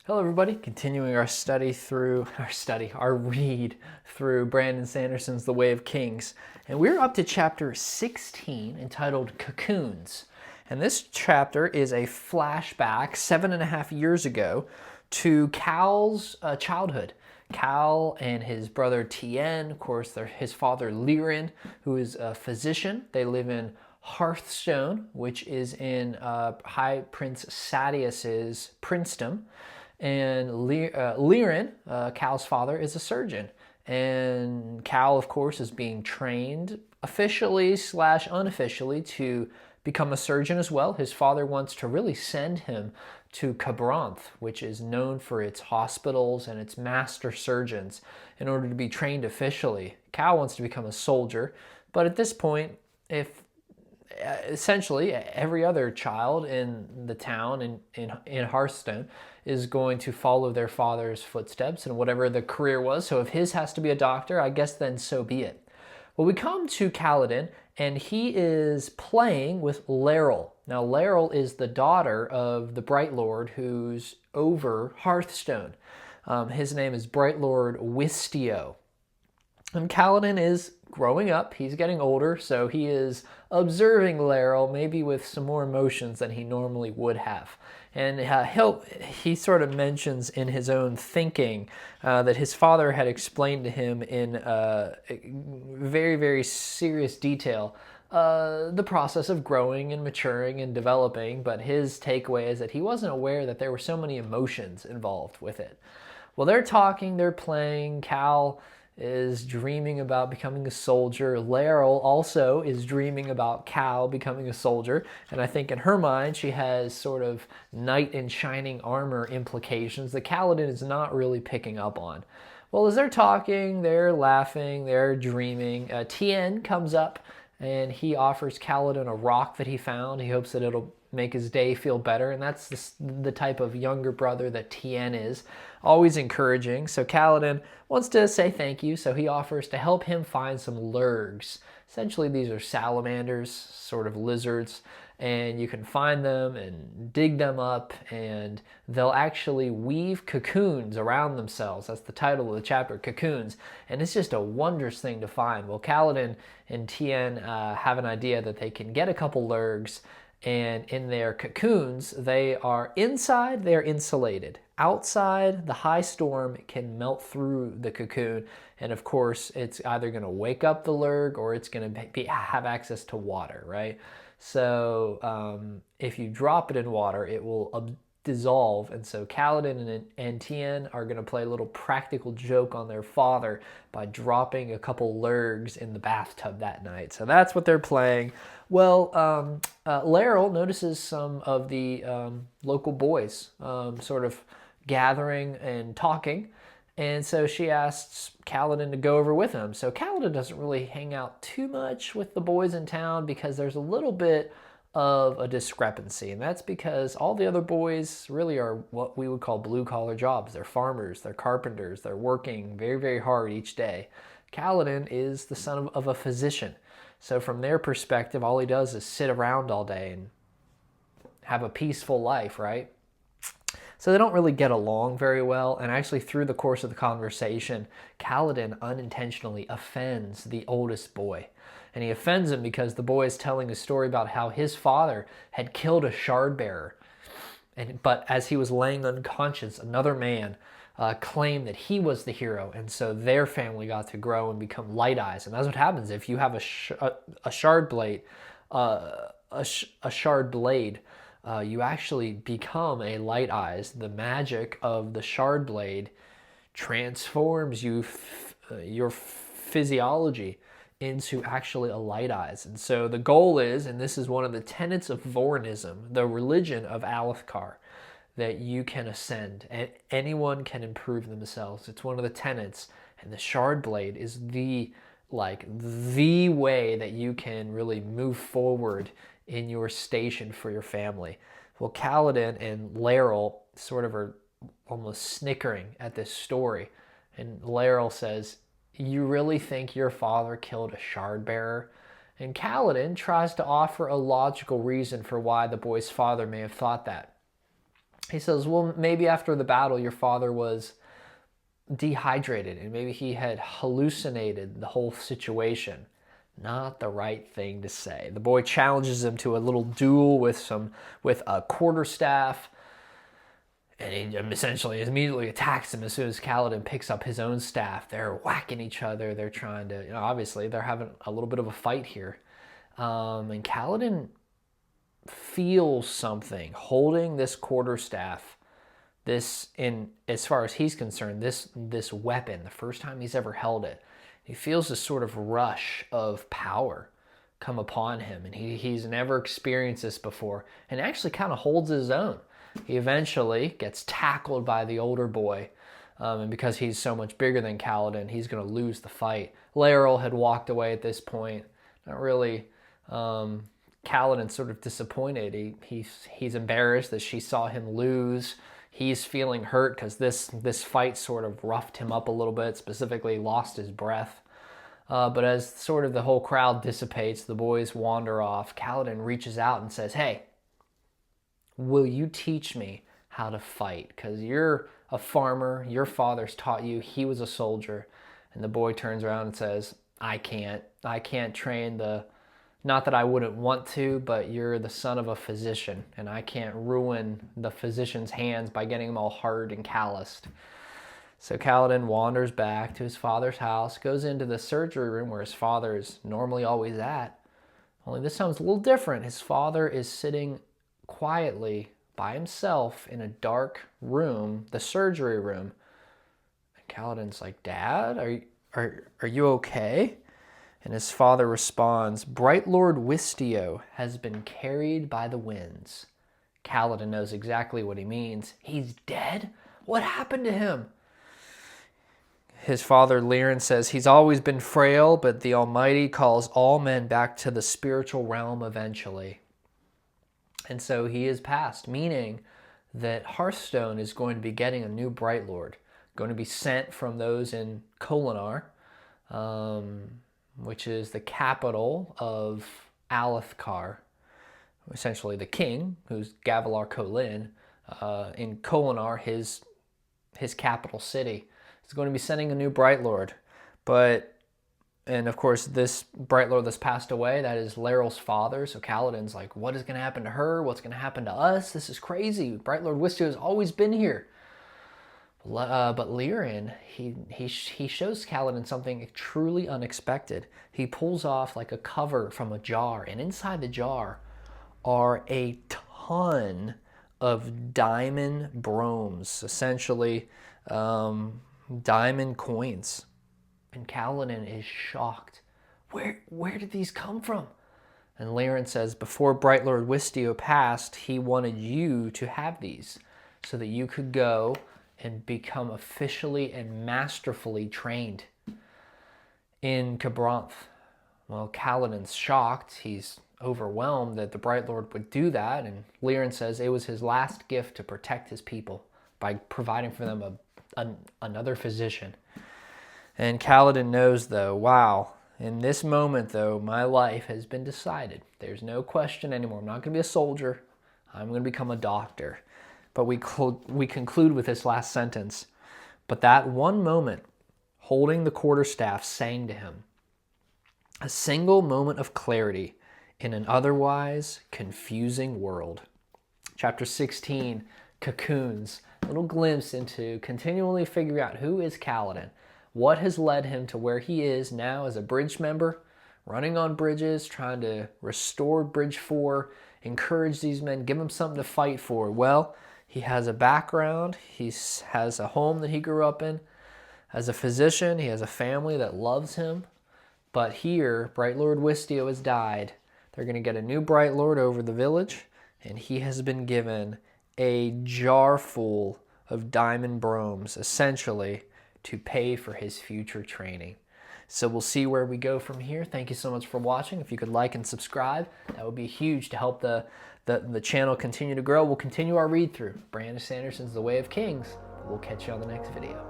Hello everybody, continuing our read through Brandon Sanderson's The Way of Kings. And we're up to chapter 16 entitled Cocoons. And this chapter is a flashback 7.5 years ago to Cal's childhood. Cal and his brother Tien, of course, his father Lirin, who is a physician. They live in Hearthstone, which is in High Prince Sadius's princedom. And Lirin, Cal's father, is a surgeon. And Cal, of course, is being trained officially slash unofficially to become a surgeon as well. His father wants to really send him to Cabranth, which is known for its hospitals and its master surgeons, in order to be trained officially. Cal wants to become a soldier, but at this point, if essentially every other child in the town in Hearthstone is going to follow their father's footsteps and whatever the career was. So if his has to be a doctor, I guess then so be it. Well, we come to Kaladin, and he is playing with Laeral. Now, Laeral is the daughter of the Bright Lord who's over Hearthstone. His name is Bright Lord Wistio. And Kaladin is growing up. He's getting older, so he is observing Laeral, maybe with some more emotions than he normally would have. And he sort of mentions in his own thinking that his father had explained to him in very, very serious detail the process of growing and maturing and developing, but his takeaway is that he wasn't aware that there were so many emotions involved with it. Well, they're talking, they're playing. Cal is dreaming about becoming a soldier. Laeral also is dreaming about Cal becoming a soldier. And I think in her mind, she has sort of knight in shining armor implications that Kaladin is not really picking up on. Well, as they're talking, they're laughing, they're dreaming. Tien comes up and he offers Kaladin a rock that he found. He hopes that it'll make his day feel better, and that's the type of younger brother that Tien is, always encouraging. So Kaladin wants to say thank you, so he offers to help him find some lurgs. Essentially, these are salamanders, sort of lizards, and you can find them and dig them up, and they'll actually weave cocoons around themselves. That's the title of the chapter, Cocoons, and it's just a wondrous thing to find. Well, Kaladin and Tien have an idea that they can get a couple lurgs, and in their cocoons, they are inside, they're insulated. Outside, the high storm can melt through the cocoon, and of course, it's either going to wake up the lurg or it's going to have access to water, right? So if you drop it in water, it will dissolve. And so Kaladin and Tien are going to play a little practical joke on their father by dropping a couple lurgs in the bathtub that night. So that's what they're playing. Well, Laeral notices some of the local boys sort of gathering and talking. And so she asks Kaladin to go over with him. So Kaladin doesn't really hang out too much with the boys in town because there's a little bit of a discrepancy. And that's because all the other boys really are what we would call blue-collar jobs. They're farmers, they're carpenters, they're working very, very hard each day. Kaladin is the son of a physician. So from their perspective, all he does is sit around all day and have a peaceful life, right? So they don't really get along very well, and actually through the course of the conversation, Kaladin unintentionally offends the oldest boy. And he offends him because the boy is telling a story about how his father had killed a shard bearer. But as he was laying unconscious, another man claimed that he was the hero, and so their family got to grow and become Light Eyes. And that's what happens if you have a Shardblade. A Shardblade, you actually become a Light Eyes. The magic of the Shardblade transforms your physiology into actually a Light Eyes. And so the goal is, and this is one of the tenets of Vorinism, the religion of Alethkar, that you can ascend and anyone can improve themselves. It's one of the tenets, and the Shardblade is the way that you can really move forward in your station for your family. Well, Kaladin and Laeral sort of are almost snickering at this story, and Laeral says, "You really think your father killed a shard bearer?" And Kaladin tries to offer a logical reason for why the boy's father may have thought that. He says, well, maybe after the battle, your father was dehydrated and maybe he had hallucinated the whole situation. Not the right thing to say. The boy challenges him to a little duel with a quarterstaff, and he essentially immediately attacks him as soon as Kaladin picks up his own staff. They're whacking each other. They're trying to, obviously they're having a little bit of a fight here. And Kaladin feels something holding this quarterstaff. As far as he's concerned, this weapon, the first time he's ever held it, he feels this sort of rush of power come upon him, and he's never experienced this before, and actually kind of holds his own. He eventually gets tackled by the older boy, and because he's so much bigger than Kaladin, he's going to lose the fight. Laeral had walked away at this point. Not really. Kaladin's sort of disappointed. He's embarrassed that she saw him lose. He's feeling hurt because this fight sort of roughed him up a little bit, specifically lost his breath. But as sort of the whole crowd dissipates, the boys wander off, Kaladin reaches out and says, hey, will you teach me how to fight? Because you're a farmer, your father's taught you, he was a soldier. And the boy turns around and says, I can't train not that I wouldn't want to, but you're the son of a physician, and I can't ruin the physician's hands by getting them all hard and calloused. So Kaladin wanders back to his father's house, goes into the surgery room where his father is normally always at. Only this time it's a little different. His father is sitting quietly by himself in a dark room, the surgery room. And Kaladin's like, Dad, are you okay? And his father responds, Bright Lord Wistio has been carried by the winds. Kaladin knows exactly what he means. He's dead? What happened to him? His father Lirin says he's always been frail, but the Almighty calls all men back to the spiritual realm eventually. And so he is passed, meaning that Hearthstone is going to be getting a new Bright Lord, going to be sent from those in Kholinar, which is the capital of Alethkar, essentially the king, who's Gavilar Kholin, in Kholinar, his capital city. Is going to be sending a new Bright Lord. And of course, this Bright Lord that's passed away, that is Laeral's father. So Kaladin's like, what is going to happen to her? What's going to happen to us? This is crazy. Bright Lord Wistio has always been here. But Lirin, he shows Kaladin something truly unexpected. He pulls off like a cover from a jar, and inside the jar are a ton of diamond bromes, essentially diamond coins. And Kaladin is shocked. Where did these come from? And Lirin says, before Bright Lord Wistio passed, he wanted you to have these so that you could go and become officially and masterfully trained in Kharbranth. Well, Kaladin's shocked. He's overwhelmed that the Bright Lord would do that. And Lirin says it was his last gift to protect his people by providing for them another physician. And Kaladin knows, though, wow, in this moment, though, my life has been decided. There's no question anymore. I'm not going to be a soldier. I'm going to become a doctor. But we conclude with this last sentence. But that one moment, holding the quarterstaff, saying to him, a single moment of clarity in an otherwise confusing world. Chapter 16, Cocoons. A little glimpse into continually figuring out who is Kaladin. What has led him to where he is now as a bridge member, running on bridges, trying to restore Bridge 4, encourage these men, give them something to fight for. Well, he has a background. He has a home that he grew up in. As a physician, he has a family that loves him. But here, Bright Lord Wistio has died. They're going to get a new Bright Lord over the village, and he has been given a jar full of diamond bromes, essentially, to pay for his future training. So we'll see where we go from here. Thank you so much for watching. If you could like and subscribe, that would be huge to help the channel continue to grow. We'll continue our read through Brandon Sanderson's The Way of Kings. We'll catch you on the next video.